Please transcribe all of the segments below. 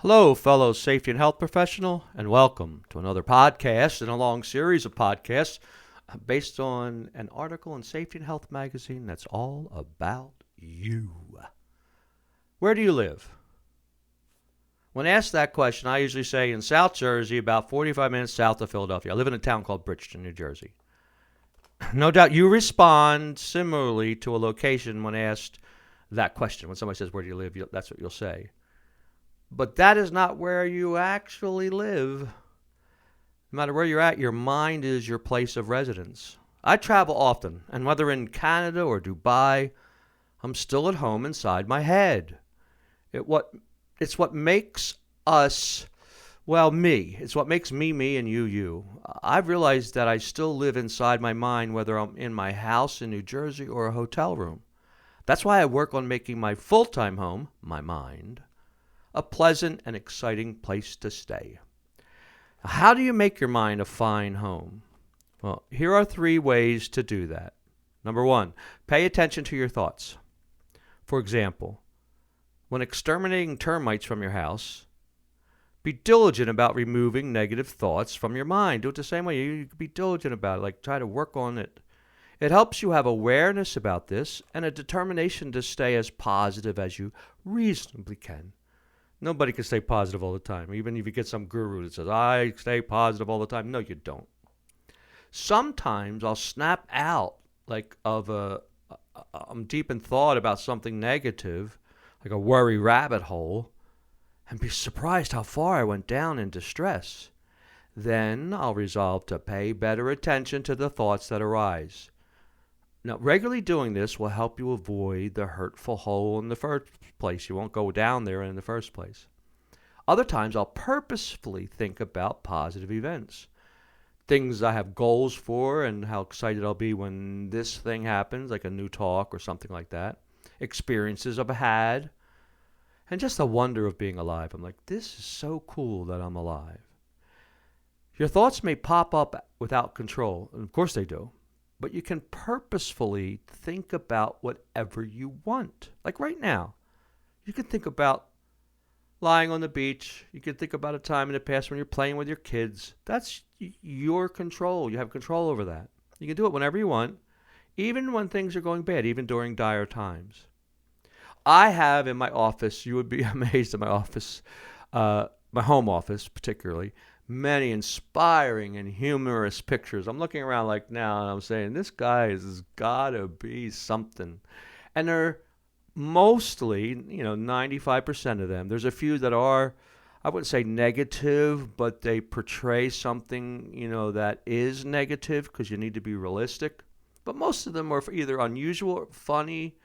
Hello, fellow safety and health professional, and welcome to another podcast in a long series of podcasts based on an article in Safety and Health magazine that's all about you. Where do you live? When asked that question, I usually say in South Jersey, about 45 minutes south of Philadelphia. I live in a town called Bridgeton, New Jersey. No doubt you respond similarly to a location when asked that question. When somebody says, where do you live? That's what you'll say. But that is not where you actually live. No matter where you're at, your mind is your place of residence. I travel often, and whether in Canada or Dubai, I'm still at home inside my head. It's what makes us, me. It's what makes me, me, and you. I've realized that I still live inside my mind, whether I'm in my house in New Jersey or a hotel room. That's why I work on making my full-time home, my mind, a pleasant and exciting place to stay. How do you make your mind a fine home? Well, here are 3 ways to do that. Number 1, pay attention to your thoughts. For example, when exterminating termites from your house, be diligent about removing negative thoughts from your mind. Do it the same way. You be diligent about it, like try to work on it. It helps you have awareness about this and a determination to stay as positive as you reasonably can. Nobody can stay positive all the time. Even if you get some guru that says, I stay positive all the time. No, you don't. Sometimes I'll snap out I'm deep in thought about something negative, like a worry rabbit hole, and be surprised how far I went down in distress. Then I'll resolve to pay better attention to the thoughts that arise. Now, regularly doing this will help you avoid the hurtful hole in the first place. You won't go down there in the first place. Other times, I'll purposefully think about positive events, things I have goals for and how excited I'll be when this thing happens, like a new talk or something like that, experiences I've had, and just the wonder of being alive. I'm like, this is so cool that I'm alive. Your thoughts may pop up without control, and of course they do. But you can purposefully think about whatever you want. Like right now, you can think about lying on the beach. You can think about a time in the past when you're playing with your kids. That's your control. You have control over that. You can do it whenever you want, even when things are going bad, even during dire times. I have in my office, you would be amazed at my office, my home office particularly, many inspiring and humorous pictures. I'm looking around like now and I'm saying, this guy has got to be something. And they're mostly, 95% of them. There's a few that are, I wouldn't say negative, but they portray something, that is negative because you need to be realistic. But most of them are either unusual, funny,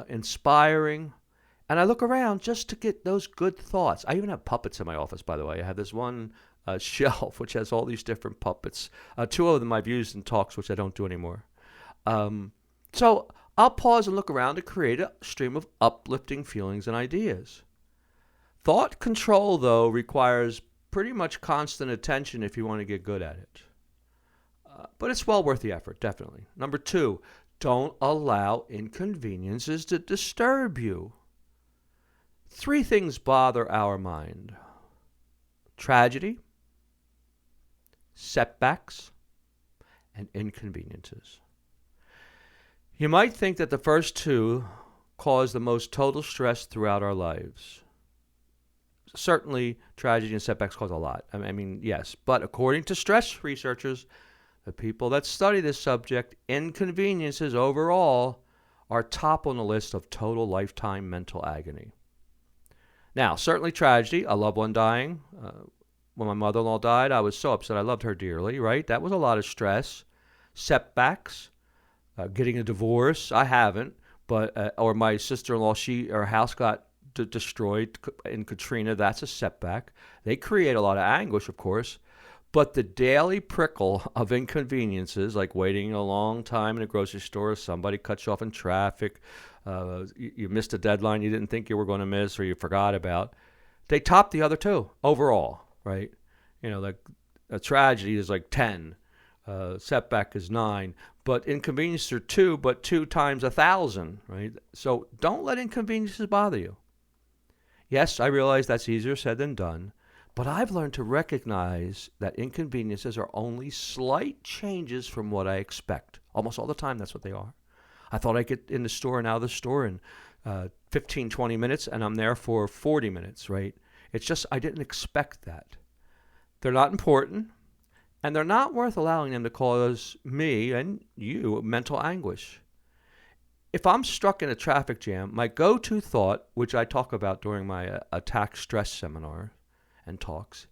inspiring. And I look around just to get those good thoughts. I even have puppets in my office, by the way. I have this one shelf which has all these different puppets. 2 of them I've used in talks, which I don't do anymore. So I'll pause and look around to create a stream of uplifting feelings and ideas. Thought control, though, requires pretty much constant attention if you want to get good at it. But it's well worth the effort, definitely. Number 2, don't allow inconveniences to disturb you. 3 things bother our mind: tragedy, setbacks, and inconveniences. You might think that the first 2 cause the most total stress throughout our lives. Certainly, tragedy and setbacks cause a lot. I mean, yes. But according to stress researchers, the people that study this subject, inconveniences overall are top on the list of total lifetime mental agony. Now, certainly tragedy, a loved one dying. When my mother-in-law died, I was so upset. I loved her dearly, right? That was a lot of stress. Setbacks, getting a divorce. I haven't, but or my sister-in-law, her house got destroyed in Katrina. That's a setback. They create a lot of anguish, of course. But the daily prickle of inconveniences, like waiting a long time in a grocery store, somebody cuts you off in traffic, you missed a deadline you didn't think you were going to miss or you forgot about, they top the other 2 overall, right? Like a tragedy is like 10, setback is 9, but inconveniences are 2, but 2 times 1,000, right? So don't let inconveniences bother you. Yes, I realize that's easier said than done, but I've learned to recognize that inconveniences are only slight changes from what I expect. Almost all the time, that's what they are. I thought I'd get in the store and out of the store in 15, 20 minutes, and I'm there for 40 minutes, right? It's just I didn't expect that. They're not important, and they're not worth allowing them to cause me and you mental anguish. If I'm stuck in a traffic jam, my go-to thought, which I talk about during my attack stress seminar and talks,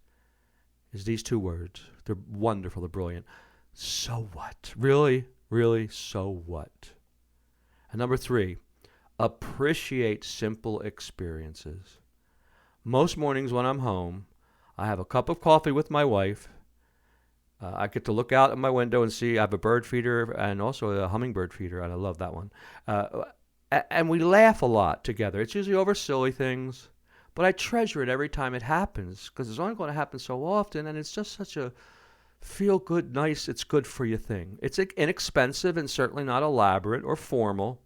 is these two words. They're wonderful, they're brilliant. So what? Really, really, so what? And number 3, appreciate simple experiences. Most mornings when I'm home, I have a cup of coffee with my wife. I get to look out at my window and see I have a bird feeder and also a hummingbird feeder, and I love that one. And we laugh a lot together. It's usually over silly things, but I treasure it every time it happens because it's only going to happen so often, and it's just such a feel-good, nice, it's good for you thing. It's inexpensive and certainly not elaborate or formal,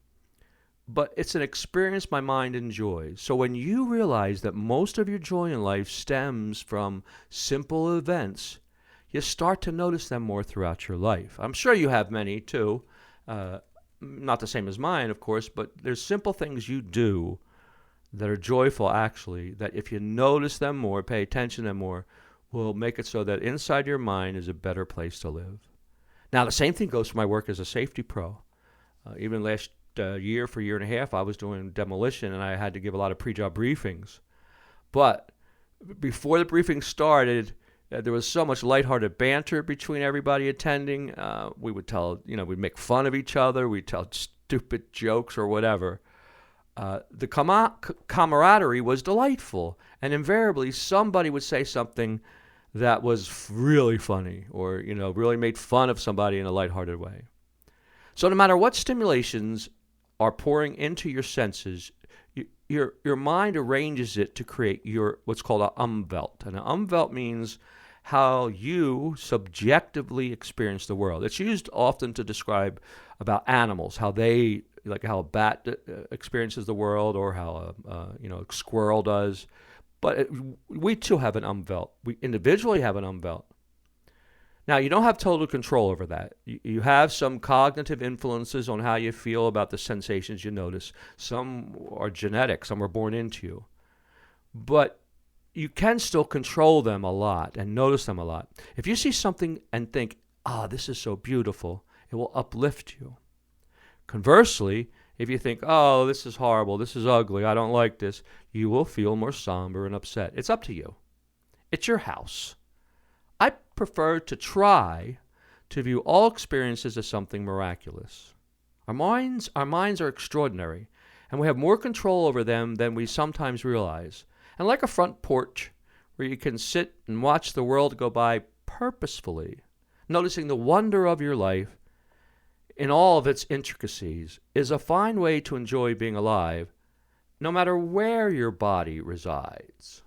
but it's an experience my mind enjoys. So when you realize that most of your joy in life stems from simple events, you start to notice them more throughout your life. I'm sure you have many too. Not the same as mine, of course, but there's simple things you do that are joyful, actually, that if you notice them more, pay attention to them more, will make it so that inside your mind is a better place to live. Now, the same thing goes for my work as a safety pro. Even last year, for a year and a half, I was doing demolition, and I had to give a lot of pre-job briefings. But before the briefing started, there was so much lighthearted banter between everybody attending. We would we'd make fun of each other. We'd tell stupid jokes or whatever. The camaraderie was delightful. And invariably, somebody would say something that was really funny or, really made fun of somebody in a lighthearted way. So no matter what stimulations are pouring into your senses, your mind arranges it to create what's called an Umwelt. And an Umwelt means how you subjectively experience the world. It's used often to describe about animals, how a bat experiences the world, or how a squirrel does. But we too have an Umwelt. We individually have an Umwelt. Now, you don't have total control over that. You have some cognitive influences on how you feel about the sensations you notice. Some are genetic, some are born into you. But you can still control them a lot and notice them a lot. If you see something and think, this is so beautiful, it will uplift you. Conversely, if you think, this is horrible, this is ugly, I don't like this, you will feel more somber and upset. It's up to you. It's your house. I prefer to try to view all experiences as something miraculous. Our minds are extraordinary, and we have more control over them than we sometimes realize. And like a front porch where you can sit and watch the world go by purposefully, noticing the wonder of your life in all of its intricacies, is a fine way to enjoy being alive, no matter where your body resides.